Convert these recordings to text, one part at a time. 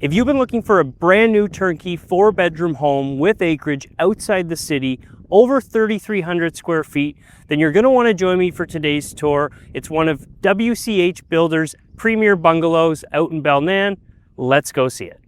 If you've been looking for a brand new turnkey 4-bedroom home with acreage outside the city, over 3,300 square feet, then you're going to want to join me for today's tour. It's one of WCH Builders' premier bungalows out in Belnan. Let's go see it.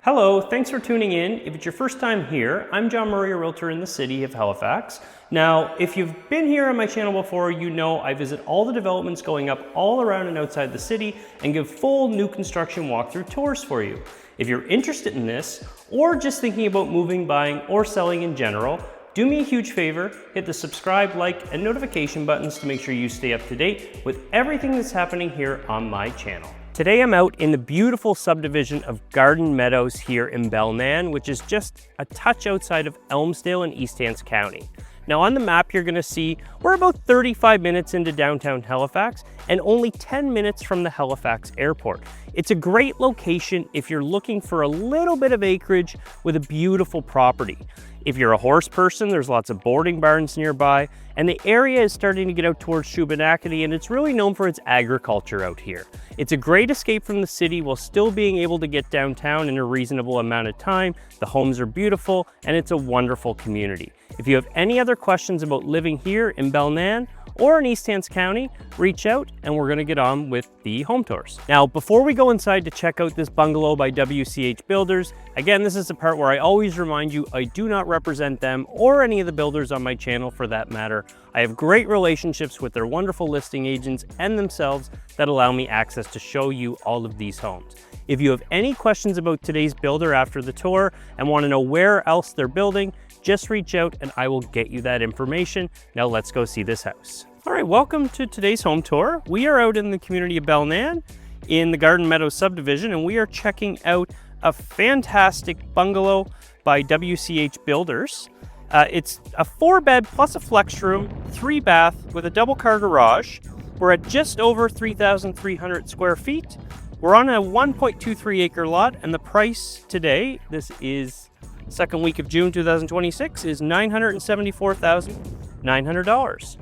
Hello, thanks for tuning in. If it's your first time here, I'm John Murray, a realtor in the city of Halifax. Now, if you've been here on my channel before, you know I visit all the developments going up all around and outside the city and give full new construction walkthrough tours for you. If you're interested in this, or just thinking about moving, buying, or selling in general, do me a huge favor, hit the subscribe, like, and notification buttons to make sure you stay up to date with everything that's happening here on my channel. Today I'm out in the beautiful subdivision of Garden Meadows here in Belnan, which is just a touch outside of Elmsdale in East Hants County. Now on the map you're going to see we're about 35 minutes into downtown Halifax and only 10 minutes from the Halifax airport. It's a great location if you're looking for a little bit of acreage with a beautiful property. If you're a horse person, there's lots of boarding barns nearby, and the area is starting to get out towards Shubenacadie, and it's really known for its agriculture out here. It's a great escape from the city while still being able to get downtown in a reasonable amount of time. The homes are beautiful, and it's a wonderful community. If you have any other questions about living here in Belnan or in East Hants County, reach out and we're gonna get on with the home tours. Now, before we go inside to check out this bungalow by WCH Builders, again, this is the part where I always remind you I do not represent them or any of the builders on my channel for that matter. I have great relationships with their wonderful listing agents and themselves that allow me access to show you all of these homes. If you have any questions about today's builder after the tour and want to know where else they're building, just reach out and I will get you that information. Now let's go see this house. All right, welcome to today's home tour. We are out in the community of Belnan in the Garden Meadows subdivision, and we are checking out a fantastic bungalow by WCH Builders. It's a 4-bed plus a flex room, 3-bath with a double-car garage. We're at just over 3,300 square feet. We're on a 1.23 acre lot, and the price today, this is second week of June 2026, is $974,900.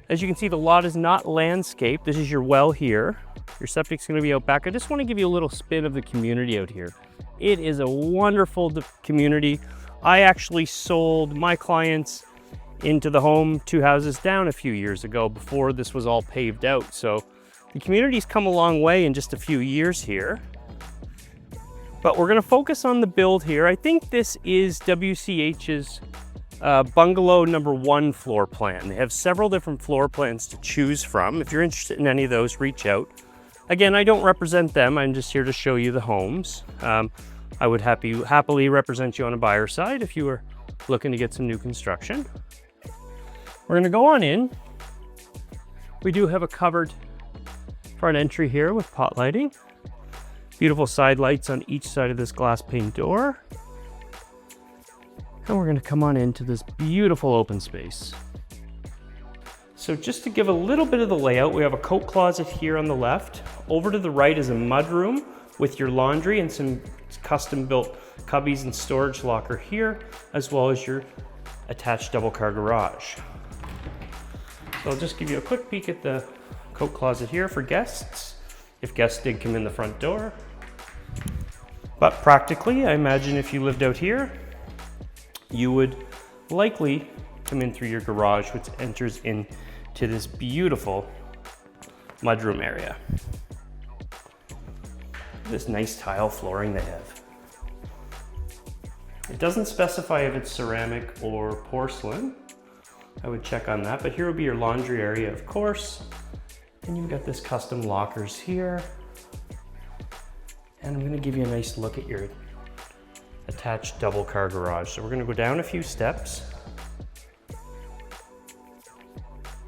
As you can see, the lot is not landscaped. This is your well here. Your septic's gonna be out back. I just wanna give you a little spin of the community out here. It is a wonderful community. I actually sold my clients into the home 2 houses down a few years ago before this was all paved out. So the community's come a long way in just a few years here. But we're gonna focus on the build here. I think this is WCH's bungalow number 1 floor plan. They have several different floor plans to choose from. If you're interested in any of those, reach out. Again, I don't represent them. I'm just here to show you the homes. I would happily represent you on a buyer side if you were looking to get some new construction. We're gonna go on in. We do have a covered front entry here with pot lighting. Beautiful side lights on each side of this glass pane door. And we're gonna come on into this beautiful open space. So just to give a little bit of the layout, we have a coat closet here on the left. Over to the right is a mudroom with your laundry and some custom built cubbies and storage locker here, as well as your attached double car garage. So I'll just give you a quick peek at the coat closet here for guests, if guests did come in the front door. But practically, I imagine if you lived out here, you would likely come in through your garage, which enters into this beautiful mudroom area. This nice tile flooring they have. It doesn't specify if it's ceramic or porcelain. I would check on that, but here would be your laundry area, of course. And you've got this custom lockers here. And I'm gonna give you a nice look at your attached double car garage. So we're gonna go down a few steps.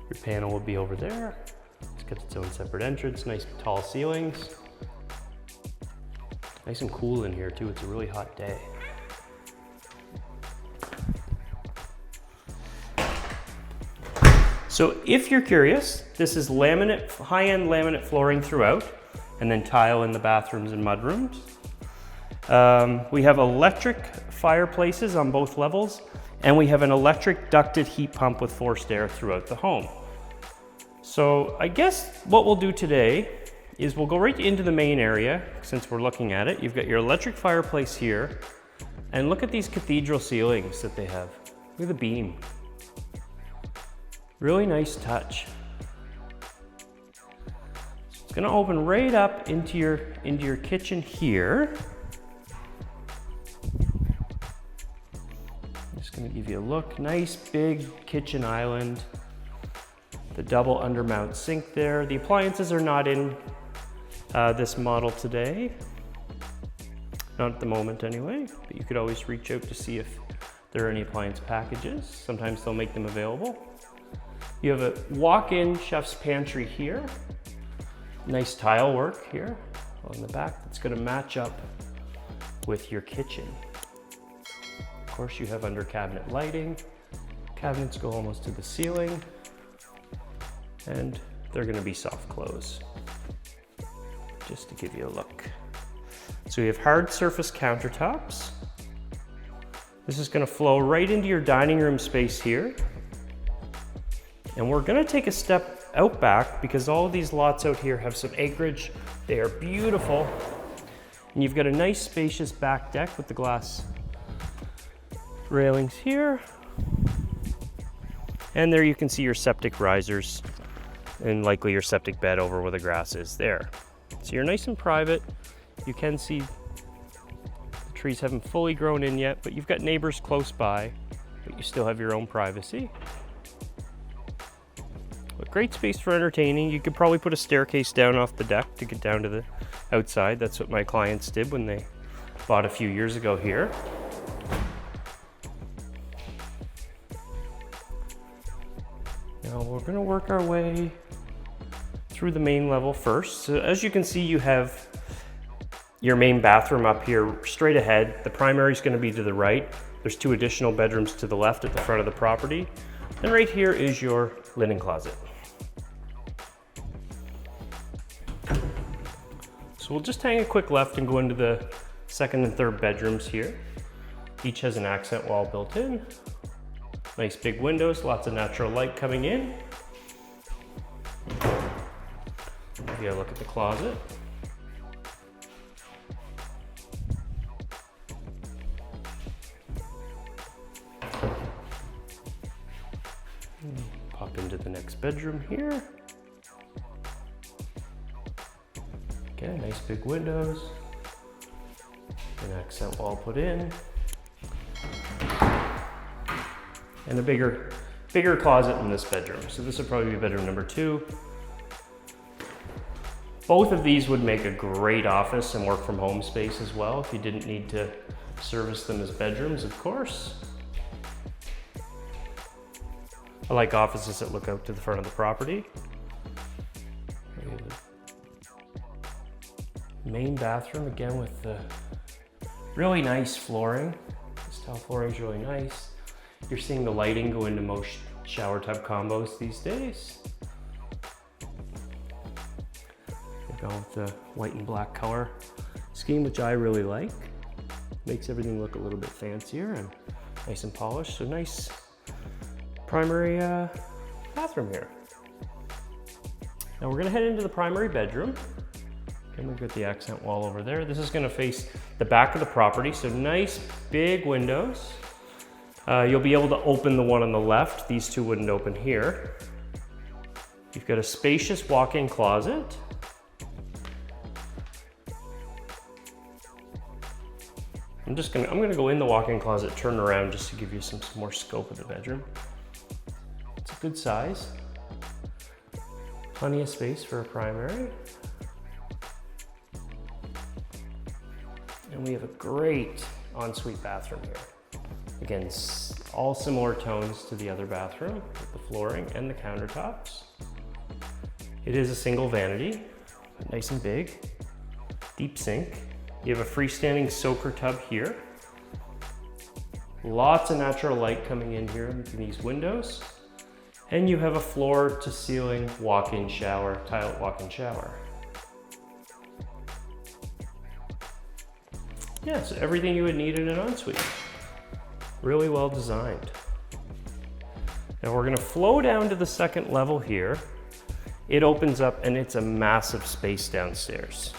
Your panel will be over there. It's got its own separate entrance, nice tall ceilings. Nice and cool in here too, it's a really hot day. So if you're curious, this is laminate, high-end laminate flooring throughout, and then tile in the bathrooms and mudrooms. We have electric fireplaces on both levels, and we have an electric ducted heat pump with forced air throughout the home. So I guess what we'll do today is we'll go right into the main area, since we're looking at it. You've got your electric fireplace here, and look at these cathedral ceilings that they have. Look at the beam. Really nice touch. It's gonna open right up into your kitchen here. I'm just gonna give you a look. Nice big kitchen island. The double undermount sink there. The appliances are not in this model today. Not at the moment anyway, but you could always reach out to see if there are any appliance packages. Sometimes they'll make them available. You have a walk-in chef's pantry here. Nice tile work here on the back that's gonna match up with your kitchen. Of course, you have under cabinet lighting. Cabinets go almost to the ceiling, and they're gonna be soft close, just to give you a look. So we have hard surface countertops. This is gonna flow right into your dining room space here. And we're gonna take a step out back because all of these lots out here have some acreage. They are beautiful. And you've got a nice spacious back deck with the glass railings here. And there you can see your septic risers and likely your septic bed over where the grass is there. So you're nice and private. You can see the trees haven't fully grown in yet, but you've got neighbors close by, but you still have your own privacy. But great space for entertaining. You could probably put a staircase down off the deck to get down to the outside. That's what my clients did when they bought a few years ago here. Now we're gonna work our way through the main level first. So as you can see, you have your main bathroom up here straight ahead. The primary is gonna be to the right. There's 2 additional bedrooms to the left at the front of the property. And right here is your linen closet. So we'll just hang a quick left and go into the second and third bedrooms here. Each has an accent wall built in. Nice big windows, lots of natural light coming in. Give you a look at the closet. Pop into the next bedroom here. Okay, nice big windows. An accent wall put in. And a bigger closet in this bedroom. So this would probably be bedroom number 2. Both of these would make a great office and work from home space as well if you didn't need to service them as bedrooms, of course. I like offices that look out to the front of the property. Main bathroom again with the really nice flooring. This tile flooring is really nice. You're seeing the lighting go into most shower tub combos these days. They've gone with the white and black color scheme, which I really like. Makes everything look a little bit fancier and nice and polished. So nice primary bathroom here. Now we're gonna head into the primary bedroom. And we've got the accent wall over there. This is gonna face the back of the property, so nice big windows. You'll be able to open the one on the left. These two wouldn't open here. You've got a spacious walk-in closet. I'm gonna go in the walk-in closet, turn around just to give you some more scope of the bedroom. It's a good size. Plenty of space for a primary. And we have a great ensuite bathroom here. Again, all similar tones to the other bathroom with the flooring and the countertops. It is a single vanity, nice and big, deep sink. You have a freestanding soaker tub here. Lots of natural light coming in here into these windows. And you have a floor to ceiling walk-in shower, tile walk-in shower. Yeah, so everything you would need in an ensuite. Really well designed. Now we're gonna flow down to the second level here. It opens up and it's a massive space downstairs.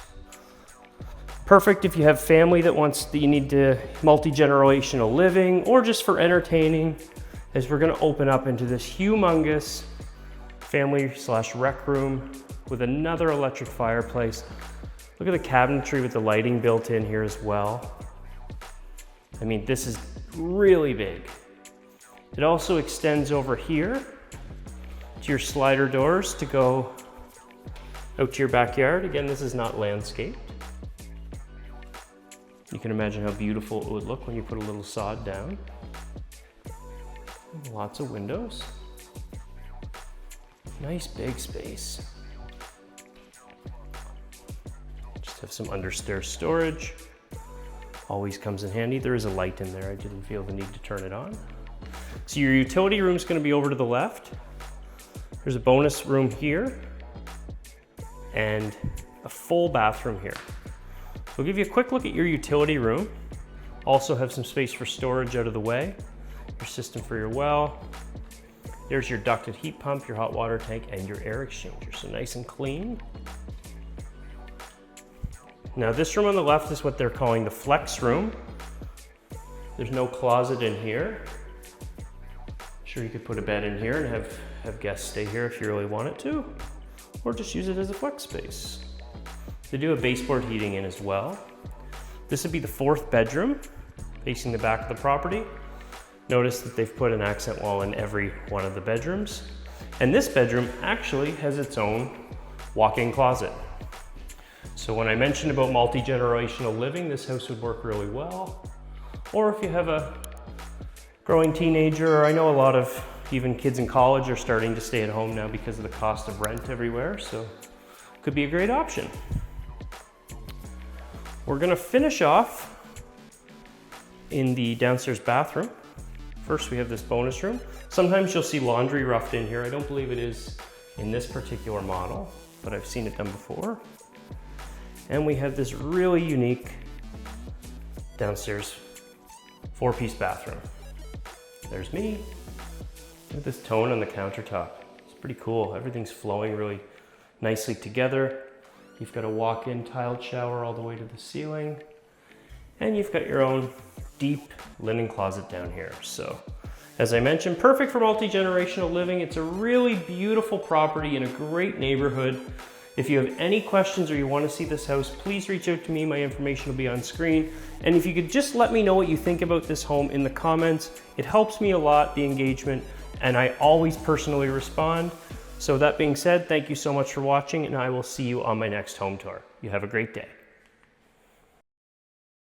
Perfect if you have family that you need to multi-generational living or just for entertaining, as we're gonna open up into this humongous family/rec room with another electric fireplace. Look at the cabinetry with the lighting built in here as well. I mean, this is really big. It also extends over here to your slider doors to go out to your backyard. Again, this is not landscaped. You can imagine how beautiful it would look when you put a little sod down. Lots of windows. Nice big space. Just have some understairs storage. Always comes in handy. There is a light in there. I didn't feel the need to turn it on. So your utility room is going to be over to the left. There's a bonus room here and a full bathroom here. We'll give you a quick look at your utility room. Also have some space for storage out of the way. Your system for your well. There's your ducted heat pump, your hot water tank, and your air exchanger. So nice and clean. Now this room on the left is what they're calling the flex room. There's no closet in here. Sure, you could put a bed in here and have guests stay here if you really wanted to, or just use it as a flex space. They do have baseboard heating in as well. This would be the fourth bedroom, facing the back of the property. Notice that they've put an accent wall in every one of the bedrooms. And this bedroom actually has its own walk-in closet. So when I mentioned about multi-generational living, this house would work really well. Or if you have a growing teenager, or I know a lot of even kids in college are starting to stay at home now because of the cost of rent everywhere, so could be a great option. We're gonna finish off in the downstairs bathroom. First, we have this bonus room. Sometimes you'll see laundry roughed in here. I don't believe it is in this particular model, but I've seen it done before. And we have this really unique downstairs 4-piece bathroom. There's me. Look at this tone on the countertop. It's pretty cool. Everything's flowing really nicely together. You've got a walk-in tiled shower all the way to the ceiling. And you've got your own deep linen closet down here. So, as I mentioned, perfect for multi-generational living. It's a really beautiful property in a great neighborhood. If you have any questions or you want to see this house, please reach out to me. My information will be on screen. And if you could just let me know what you think about this home in the comments, it helps me a lot, the engagement, and I always personally respond. So that being said, thank you so much for watching, and I will see you on my next home tour. You have a great day.